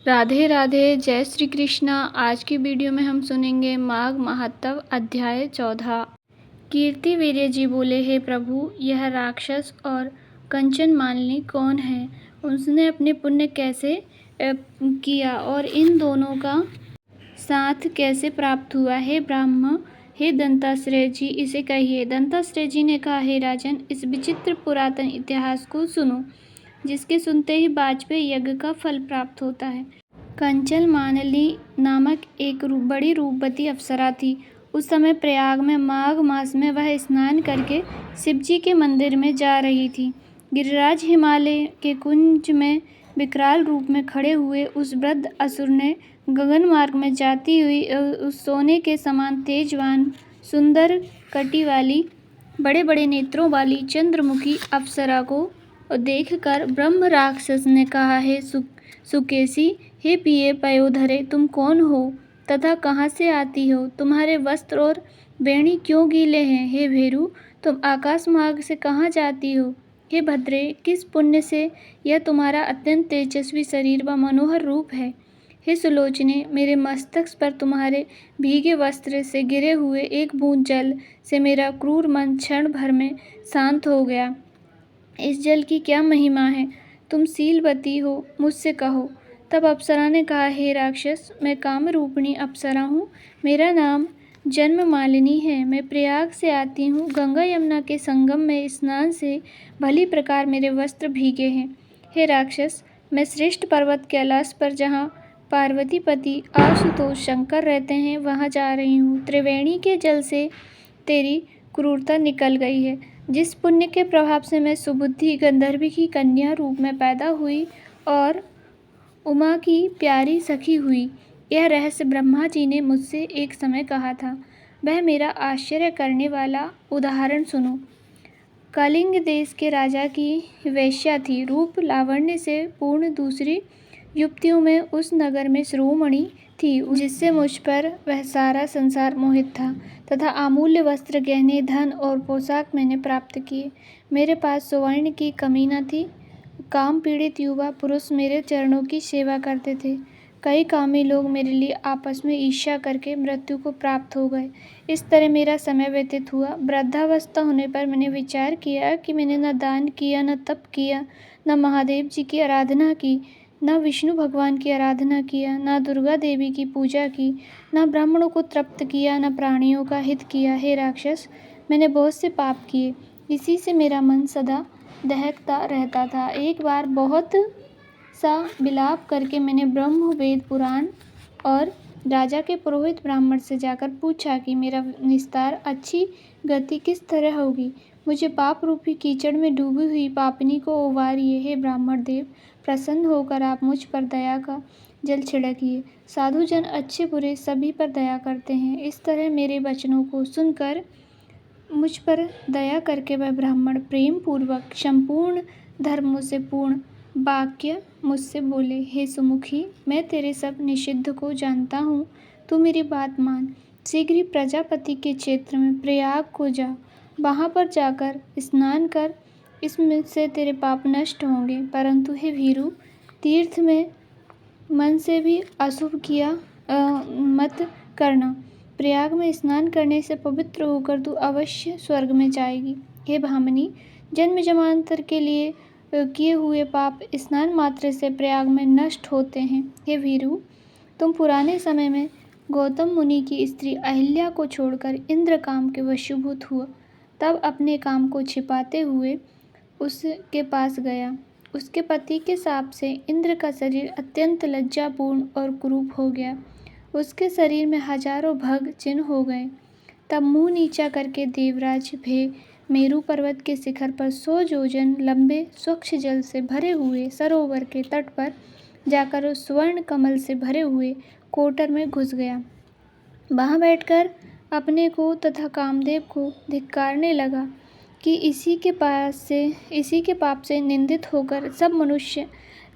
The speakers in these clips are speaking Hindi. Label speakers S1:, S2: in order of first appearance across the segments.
S1: राधे राधे, जय श्री कृष्णा। आज की वीडियो में हम सुनेंगे माघ महात्म अध्याय 14। कीर्ति वीर्य जी बोले, हे प्रभु, यह राक्षस और कंचन मालिनी कौन है? उसने अपने पुण्य कैसे किया और इन दोनों का साथ कैसे प्राप्त हुआ? हे ब्राह्मण, हे दंताश्रय जी, इसे कहिए। दंताश्रय जी ने कहा, हे राजन, इस विचित्र पुरातन इतिहास को सुनो, जिसके सुनते ही वाजपेयी यज्ञ का फल प्राप्त होता है। कंचन मालिनी नामक एक बड़ी रूपवती अप्सरा थी। उस समय प्रयाग में माघ मास में वह स्नान करके शिवजी के मंदिर में जा रही थी। गिरिराज हिमालय के कुंज में विकराल रूप में खड़े हुए उस वृद्ध असुर ने गगन मार्ग में जाती हुई उस सोने के समान तेजवान, सुंदर कटी वाली, बड़े बड़े नेत्रों वाली चंद्रमुखी अप्सरा को देखकर ब्रह्म राक्षस ने कहा, हे सुकेशी, हे पिए पयोधरे, तुम कौन हो तथा कहाँ से आती हो? तुम्हारे वस्त्र और बेणी क्यों गीले हैं? हे भेरू, तुम आकाश मार्ग से कहाँ जाती हो? हे भद्रे, किस पुण्य से यह तुम्हारा अत्यंत तेजस्वी शरीर व मनोहर रूप है? हे सुलोचने, मेरे मस्तक पर तुम्हारे भीगे वस्त्र से गिरे हुए एक बूंद जल से मेरा क्रूर मन क्षण भर में शांत हो गया। इस जल की क्या महिमा है? तुम शीलवती हो, मुझसे कहो। तब अप्सरा ने कहा, हे राक्षस, मैं कामरूपिणी अप्सरा हूँ। मेरा नाम जन्म मालिनी है। मैं प्रयाग से आती हूँ। गंगा यमुना के संगम में स्नान से भली प्रकार मेरे वस्त्र भीगे हैं। हे राक्षस, मैं श्रेष्ठ पर्वत कैलाश पर, जहाँ पार्वती पति आशुतोष शंकर रहते हैं, वहाँ जा रही हूँ। त्रिवेणी के जल से तेरी क्रूरता निकल गई है। जिस पुण्य के प्रभाव से मैं सुबुद्धि गंधर्वी की कन्या रूप में पैदा हुई और उमा की प्यारी सखी हुई, यह रहस्य ब्रह्मा जी ने मुझसे एक समय कहा था। वह मेरा आश्चर्य करने वाला उदाहरण सुनो। कलिंग देश के राजा की वेश्या थी। रूप लावण्य से पूर्ण दूसरी युवतियों में उस नगर में शिरोमणि थी, जिससे मुझ पर वह सारा संसार मोहित था, तथा अमूल्य वस्त्र, गहने, धन और पोशाक मैंने प्राप्त किए। मेरे पास सुवर्ण की कमी न थी। काम पीड़ित युवा पुरुष मेरे चरणों की सेवा करते थे। कई कामी लोग मेरे लिए आपस में ईर्ष्या करके मृत्यु को प्राप्त हो गए। इस तरह मेरा समय व्यतीत हुआ। वृद्धावस्था होने पर मैंने विचार किया कि मैंने न दान किया, न तप किया, न महादेव जी की आराधना की, न विष्णु भगवान की आराधना किया, न दुर्गा देवी की पूजा की, न ब्राह्मणों को तृप्त किया, न प्राणियों का हित किया। हे राक्षस, मैंने बहुत से पाप किए। इसी से मेरा मन सदा दहकता रहता था। एक बार बहुत सा विलाप करके मैंने ब्रह्म, वेद, पुराण और राजा के पुरोहित ब्राह्मण से जाकर पूछा कि मेरा निस्तार अच्छी गति किस तरह होगी। मुझे पाप रूपी कीचड़ में डूबी हुई पापिनी को उबारिए। हे ब्राह्मण देव, प्रसन्न होकर आप मुझ पर दया का जल छिड़किए। साधु जन अच्छे बुरे सभी पर दया करते हैं। इस तरह मेरे वचनों को सुनकर मुझ पर दया करके वह ब्राह्मण प्रेम पूर्वक संपूर्ण धर्मों से पूर्ण वाक्य मुझसे बोले, हे सुमुखी, मैं तेरे सब निषिद्ध को जानता हूँ। तू मेरी बात मान। शीघ्र ही प्रजापति के क्षेत्र में प्रयाग को जा। वहाँ पर जाकर स्नान कर। इसमें से तेरे पाप नष्ट होंगे। परंतु हे भीरू, तीर्थ में मन से भी अशुभ किया मत करना। प्रयाग में स्नान करने से पवित्र होकर तू अवश्य स्वर्ग में जाएगी। हे भामिनी, जन्म जन्मांतर के लिए किए हुए पाप स्नान मात्र से प्रयाग में नष्ट होते हैं। हे वीरू, तुम पुराने समय में गौतम मुनि की स्त्री अहिल्या को छोड़कर इंद्र काम के वशीभूत हुआ। तब अपने काम को छिपाते हुए उसके पास गया। उसके पति के शाप से इंद्र का शरीर अत्यंत लज्जापूर्ण और कुरूप हो गया। उसके शरीर में हजारों भग चिन्ह हो गए। तब मुंह नीचा करके देवराज भे मेरू पर्वत के शिखर पर 100 योजन लंबे स्वच्छ जल से भरे हुए सरोवर के तट पर जाकर उस स्वर्ण कमल से भरे हुए कोटर में घुस गया। वहाँ बैठकर अपने को तथा कामदेव को धिक्कारने लगा कि इसी के पाप से निंदित होकर सब मनुष्य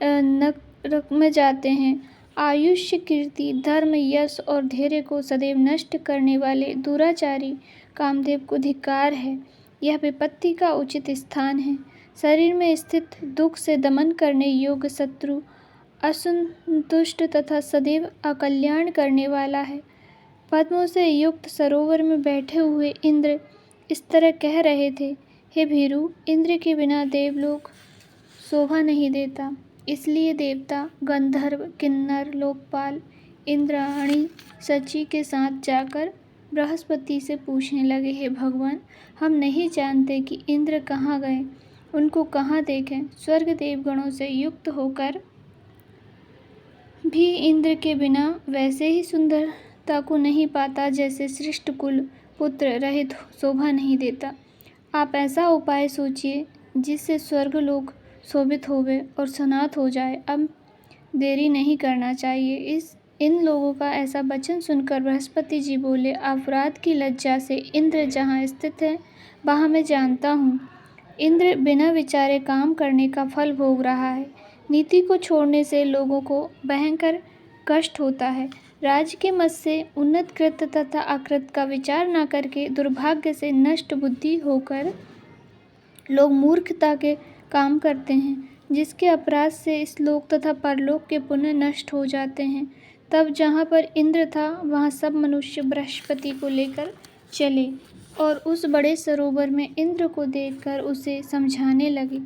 S1: नरक में जाते हैं। आयुष्य, कीर्ति, धर्म, यश और धैर्य को सदैव नष्ट करने वाले दुराचारी कामदेव को धिक्कार है। यह विपत्ति का उचित स्थान है। शरीर में स्थित दुख से दमन करने योग्य शत्रु असंतुष्ट तथा सदैव अकल्याण करने वाला है। पद्मों से युक्त सरोवर में बैठे हुए इंद्र इस तरह कह रहे थे, हे भीरु, इंद्र के बिना देवलोक शोभा नहीं देता। इसलिए देवता, गंधर्व, किन्नर, लोकपाल, इंद्राणी शची के साथ जाकर बृहस्पति से पूछने लगे, हे भगवान, हम नहीं जानते कि इंद्र कहाँ गए, उनको कहाँ देखें। स्वर्ग देवगणों से युक्त होकर भी इंद्र के बिना वैसे ही सुंदरता को नहीं पाता जैसे श्रेष्ठ कुल पुत्र रहित शोभा नहीं देता। आप ऐसा उपाय सोचिए जिससे स्वर्गलोक शोभित होवे और सनात हो जाए। अब देरी नहीं करना चाहिए। इन लोगों का ऐसा वचन सुनकर बृहस्पति जी बोले, अपराध की लज्जा से इंद्र जहाँ स्थित है वहाँ मैं जानता हूँ। इंद्र बिना विचारे काम करने का फल भोग रहा है। नीति को छोड़ने से लोगों को भयंकर कष्ट होता है। राज्य के मद से उन्नत कृत तथा अकृत का विचार न करके दुर्भाग्य से नष्ट बुद्धि होकर लोग मूर्खता के काम करते हैं, जिसके अपराध से इस लोक तथा परलोक के पुण्य नष्ट हो जाते हैं। तब जहाँ पर इंद्र था वहाँ सब मनुष्य बृहस्पति को लेकर चले और उस बड़े सरोवर में इंद्र को देखकर उसे समझाने लगे,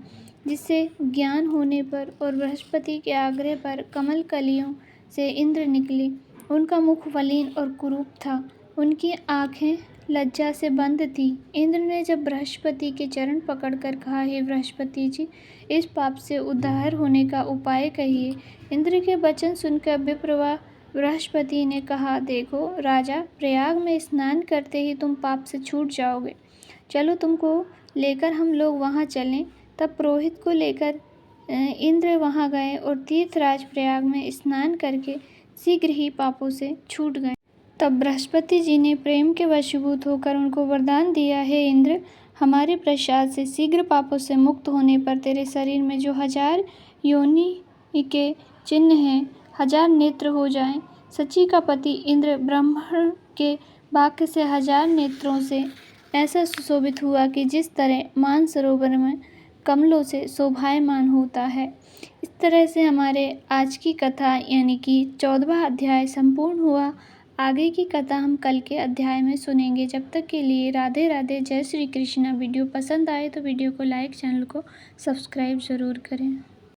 S1: जिससे ज्ञान होने पर और बृहस्पति के आग्रह पर कमल कलियों से इंद्र निकले। उनका मुख मलिन और कुरूप था, उनकी आँखें लज्जा से बंद थी। इंद्र ने जब बृहस्पति के चरण पकड़कर कहा, हे बृहस्पति जी, इस पाप से उद्धार होने का उपाय कहिए। इंद्र के वचन सुनकर विप्रवा बृहस्पति ने कहा, देखो राजा, प्रयाग में स्नान करते ही तुम पाप से छूट जाओगे। चलो तुमको लेकर हम लोग वहाँ चलें। तब पुरोहित को लेकर इंद्र वहाँ गए और तीर्थराज प्रयाग में स्नान करके शीघ्र ही पापों से छूट गए। तब बृहस्पति जी ने प्रेम के वशीभूत होकर उनको वरदान दिया, हे इंद्र, हमारे प्रसाद से शीघ्र पापों से मुक्त होने पर तेरे शरीर में जो 1000 योनि के चिन्ह हैं, 1000 नेत्र हो जाएं। शची का पति इंद्र ब्राह्मण के वाक्य से 1000 नेत्रों से ऐसा सुशोभित हुआ कि जिस तरह मानसरोवर में कमलों से शोभायमान होता है। इस तरह से हमारे आज की कथा यानी कि 14वां अध्याय संपूर्ण हुआ। आगे की कथा हम कल के अध्याय में सुनेंगे। जब तक के लिए राधे राधे, जय श्री कृष्णा। वीडियो पसंद आए तो वीडियो को लाइक, चैनल को सब्सक्राइब ज़रूर करें।